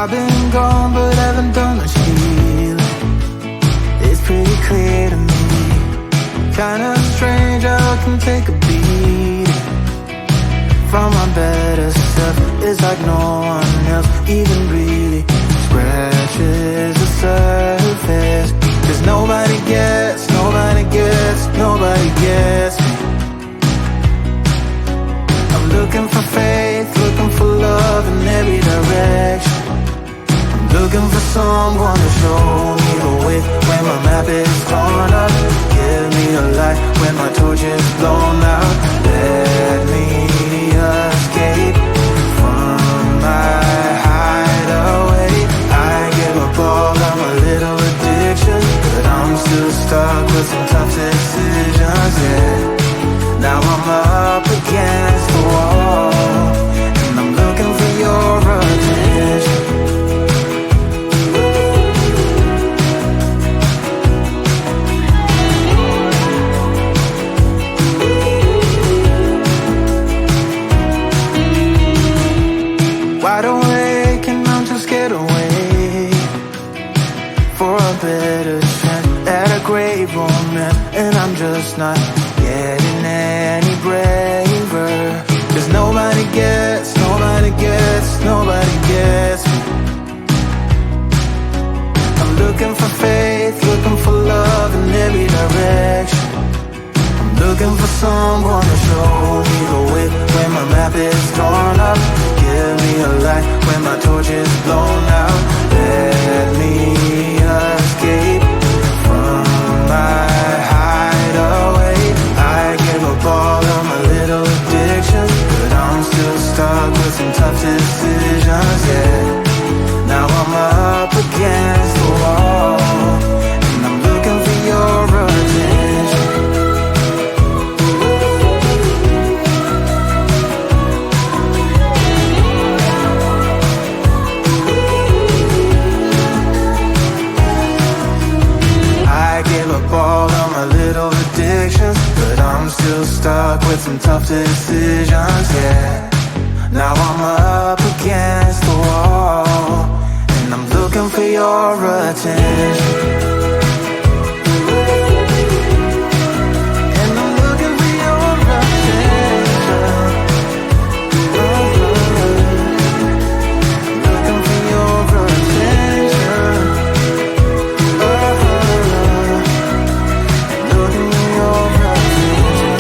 I've been gone but haven't done much healing. It's pretty clear to me, kinda strange how I can take a beating from my better self. It's like no one else even really scratches the surface. Cause nobody gets, nobody gets, nobody gets me. I'm looking for faith, looking for love in every direction. I'm looking for someone to show me the way when my map is torn up. Give me a light when my torch is blown out. Let me escape from my hideaway. I give up all of my little addictions, but I'm still stuck with some tough decisions, yeah. Now I'm up against the wall, and I'm looking for your attention. Wide awake and I'm too scared away for a better chance at a great romance, and I'm just not getting any braver. Cause nobody gets, nobody gets, nobody gets me. I'm looking for faith, looking for love in every direction. I'm looking for someone to show me the way when my map is torn up. Give me a light when my torch is blown out. Let me escape from my hideaway. I give up all of my little addictions, but I'm still stuck with some tough decisions, yeah. Now I'm up against the wall, and I'm looking for your attention. I give up all of my little addictions, but I'm still stuck with some tough decisions, yeah. Now I'm up against the wall, and I'm looking for your attention. And I'm looking for your attention. Looking for your attention. Looking for your attention.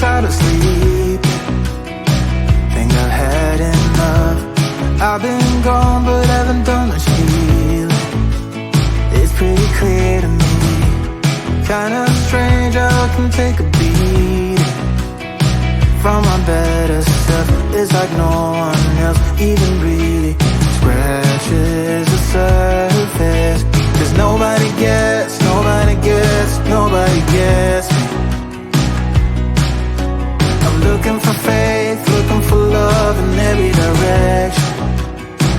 tired of sleeping. Think I've had enough. I've been gone but haven't done much healing. It's pretty clear to me, kinda strange how I can take a beating from my better self. It's like no one else even really scratches the surface. 'Cause nobody gets me. I'm looking for faith, looking for love in every direction.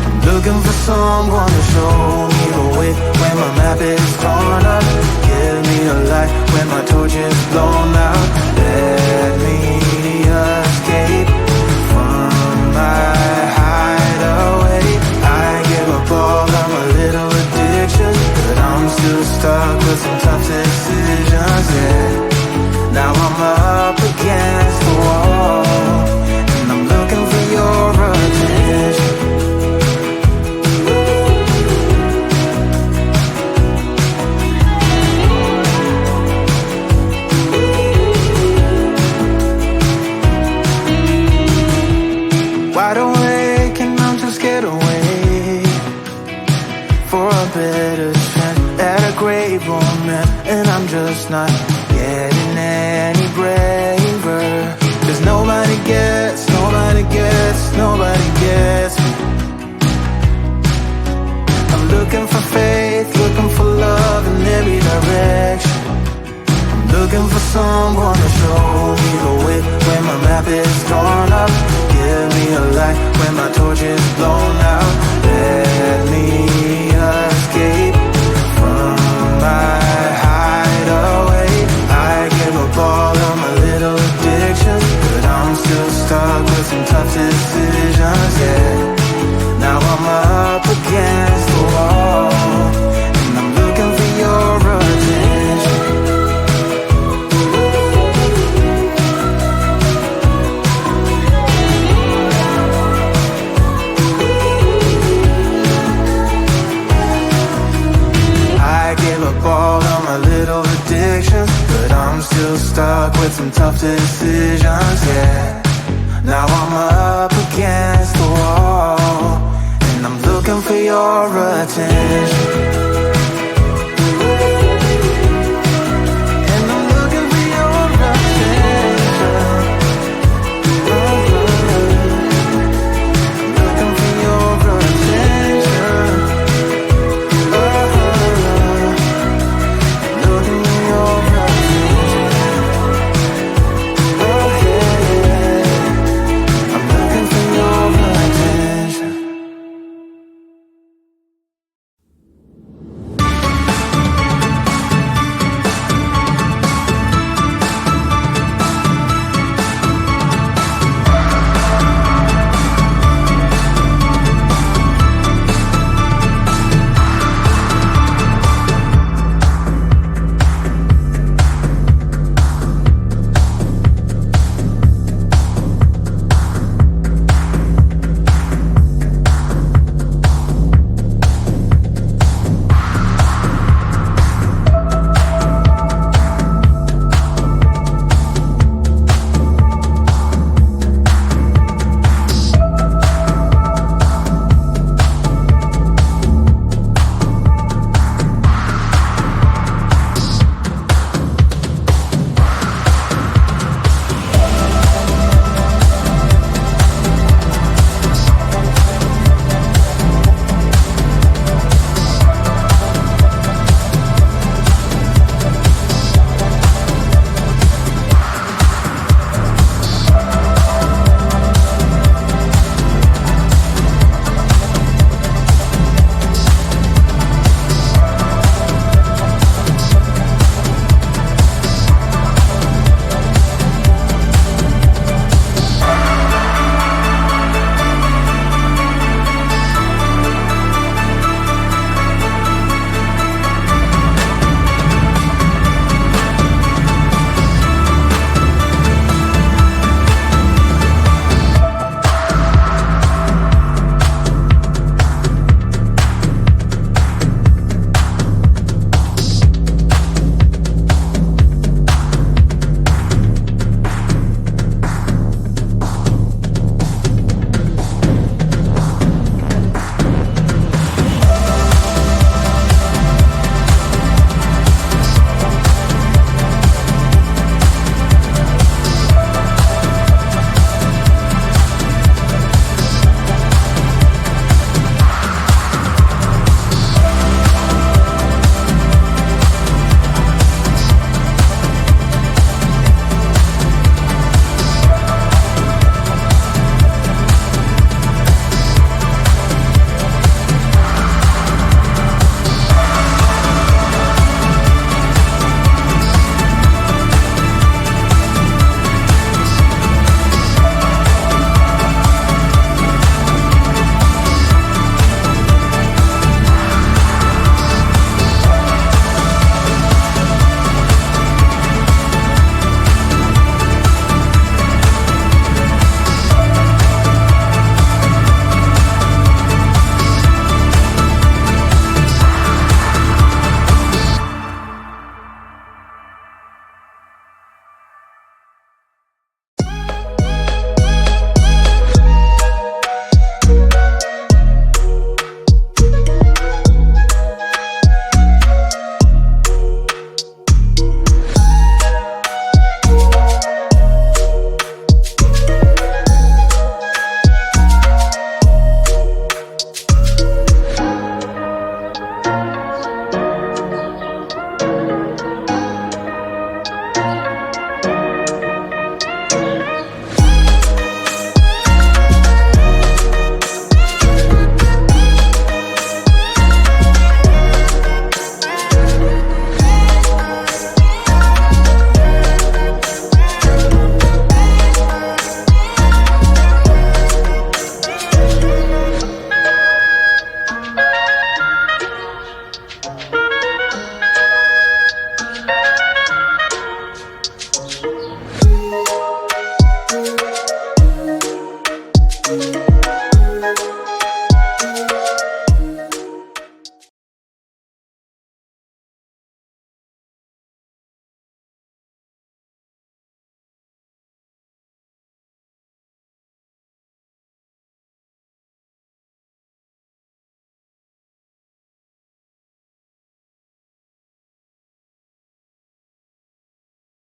I'm looking for someone to show me the way when my map is torn up. Give me a light when my torch is blown out. Let me escape from my hideaway. I give up all of my little addictions, but I'm still stuck with some tough decisions, yeah. Now I'm up against the wall, and I'm looking for your attention. Wide awake and I'm too scared to wait for a better chance at a great romance, and I'm just not getting any braver. 'Cause nobody gets me. I'm looking for faith, looking for love in every direction. I'm looking for someone to show me the way when my map is torn up. Give me a light when my torch is blown out. Let me escape from my hideaway. I give up all of my little addictions, but I'm still stuck with some tough decisions, yeah. Now I'm up against the wall, and I'm looking for your attention. I give up all of my little addictions, but I'm still stuck with some tough decisions, yeah. Now I'm up against the wall, and I'm looking for your attention.